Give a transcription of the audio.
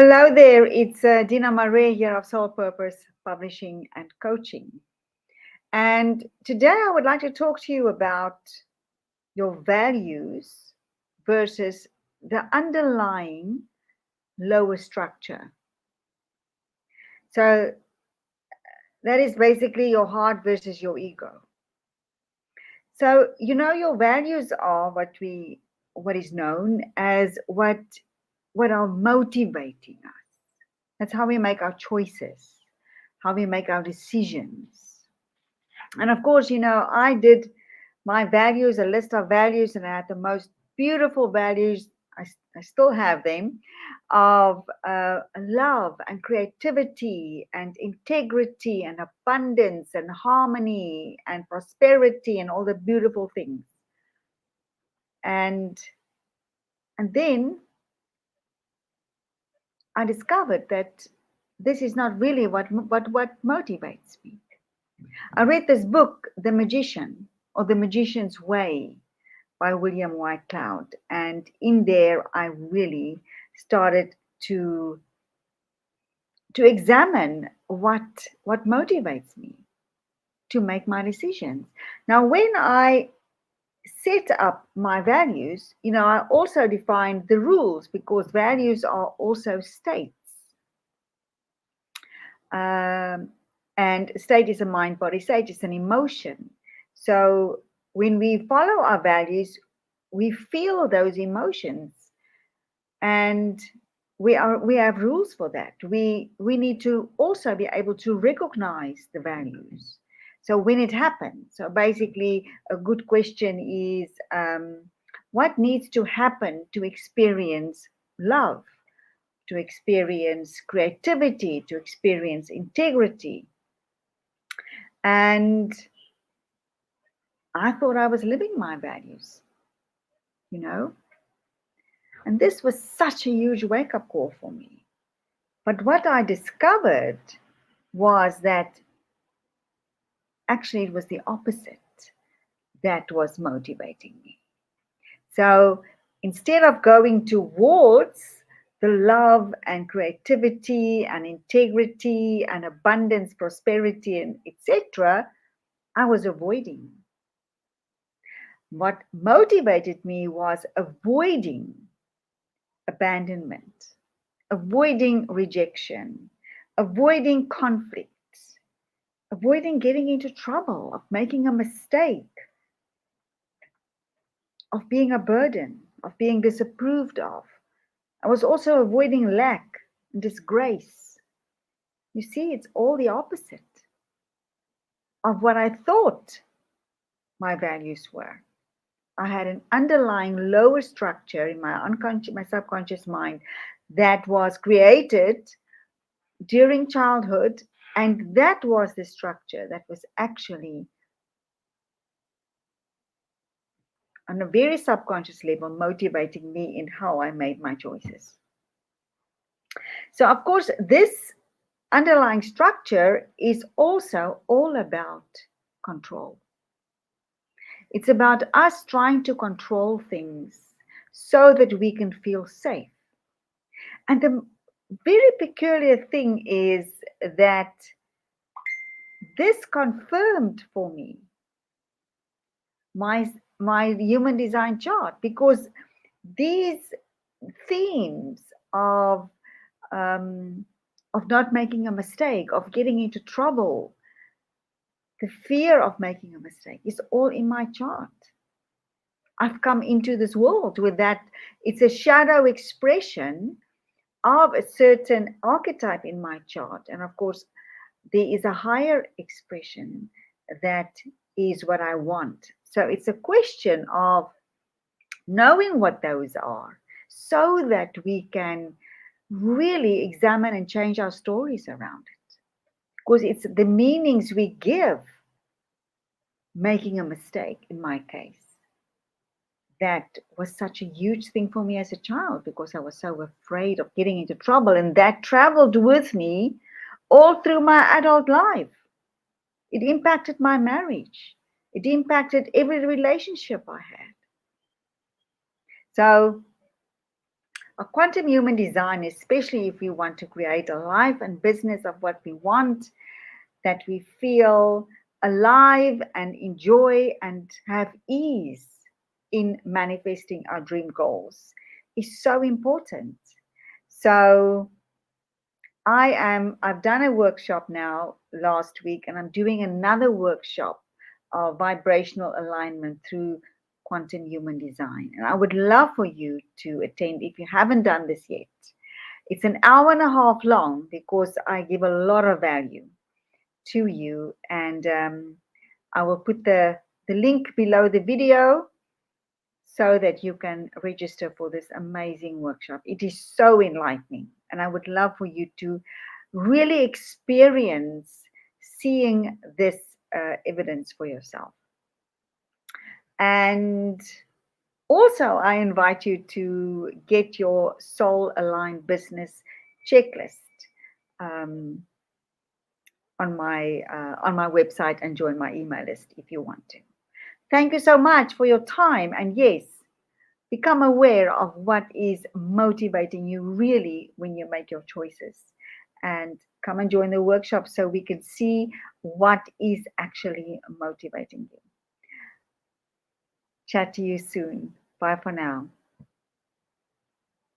Hello there, it's Dina Marais here of Soul Purpose Publishing and Coaching. And today I would like to talk to you about your values versus the underlying lower structure. So that is basically your heart versus your ego. So your values are what is known as what are motivating us. That's how we make our choices, how we make our decisions. And of course, I did my values, a list of values, and I had the most beautiful values. I still have them of love and creativity and integrity and abundance and harmony and prosperity and all the beautiful things. And and then I discovered that this is not really what motivates me. I read this book, The Magician or The Magician's Way by William White Cloud. And in there, I really started to examine what motivates me to make my decisions. Now, when I set up my values, I also defined the rules because values are also states. Um, and state is a mind body state is an emotion. So when we follow our values, we feel those emotions, and we have rules for that. We need to also be able to recognize the values. So when it happens, so basically a good question is, what needs to happen to experience love, to experience creativity, to experience integrity? And I thought I was living my values, you know. And this was such a huge wake up call for me. But what I discovered was that actually it was the opposite that was motivating me. So instead of going towards the love and creativity and integrity and abundance, prosperity, and etc., I was avoiding. What motivated me was avoiding abandonment, avoiding rejection, avoiding conflicts, avoiding getting into trouble, of making a mistake, of being a burden, of being disapproved of. I was also avoiding lack and disgrace. You see, it's all the opposite of what I thought my values were. I had an underlying lower structure in my unconscious, my subconscious mind that was created during childhood, and that was the structure that was actually on a very subconscious level motivating me in how I made my choices. So, of course, this underlying structure is also all about control. It's about us trying to control things so that we can feel safe. And the very peculiar thing is that this confirmed for me my my human design chart, because these themes um, of not making a mistake, of getting into trouble, the fear of making a mistake is all in my chart. I've come into this world with that. It's a shadow expression of a certain archetype in my chart. And of course, there is a higher expression that is what I want. So it's a question of knowing what those are so that we can really examine and change our stories around it. Because it's the meanings we give making a mistake, in my case. That was such a huge thing for me as a child because I was so afraid of getting into trouble, and that traveled with me all through my adult life. It impacted my marriage. It impacted every relationship I had. So, A quantum human design, especially if we want to create a life and business of what we want, that we feel alive and enjoy and have ease in manifesting our dream goals, is so important. So I've done a workshop now last week, and I'm doing another workshop of vibrational alignment through quantum human design. And I would love for you to attend if you haven't done this yet. It's an hour and a half long because I give a lot of value to you. And I will put the link below the video so that you can register for this amazing workshop. It is so enlightening, and I would love for you to really experience seeing this evidence for yourself. And also, I invite you to get your soul aligned business checklist um, on my website and join my email list if you want to. Thank you so much for your time. And yes, become aware of what is motivating you really when you make your choices. And come and join the workshop so we can see what is actually motivating you. Chat to you soon. Bye for now.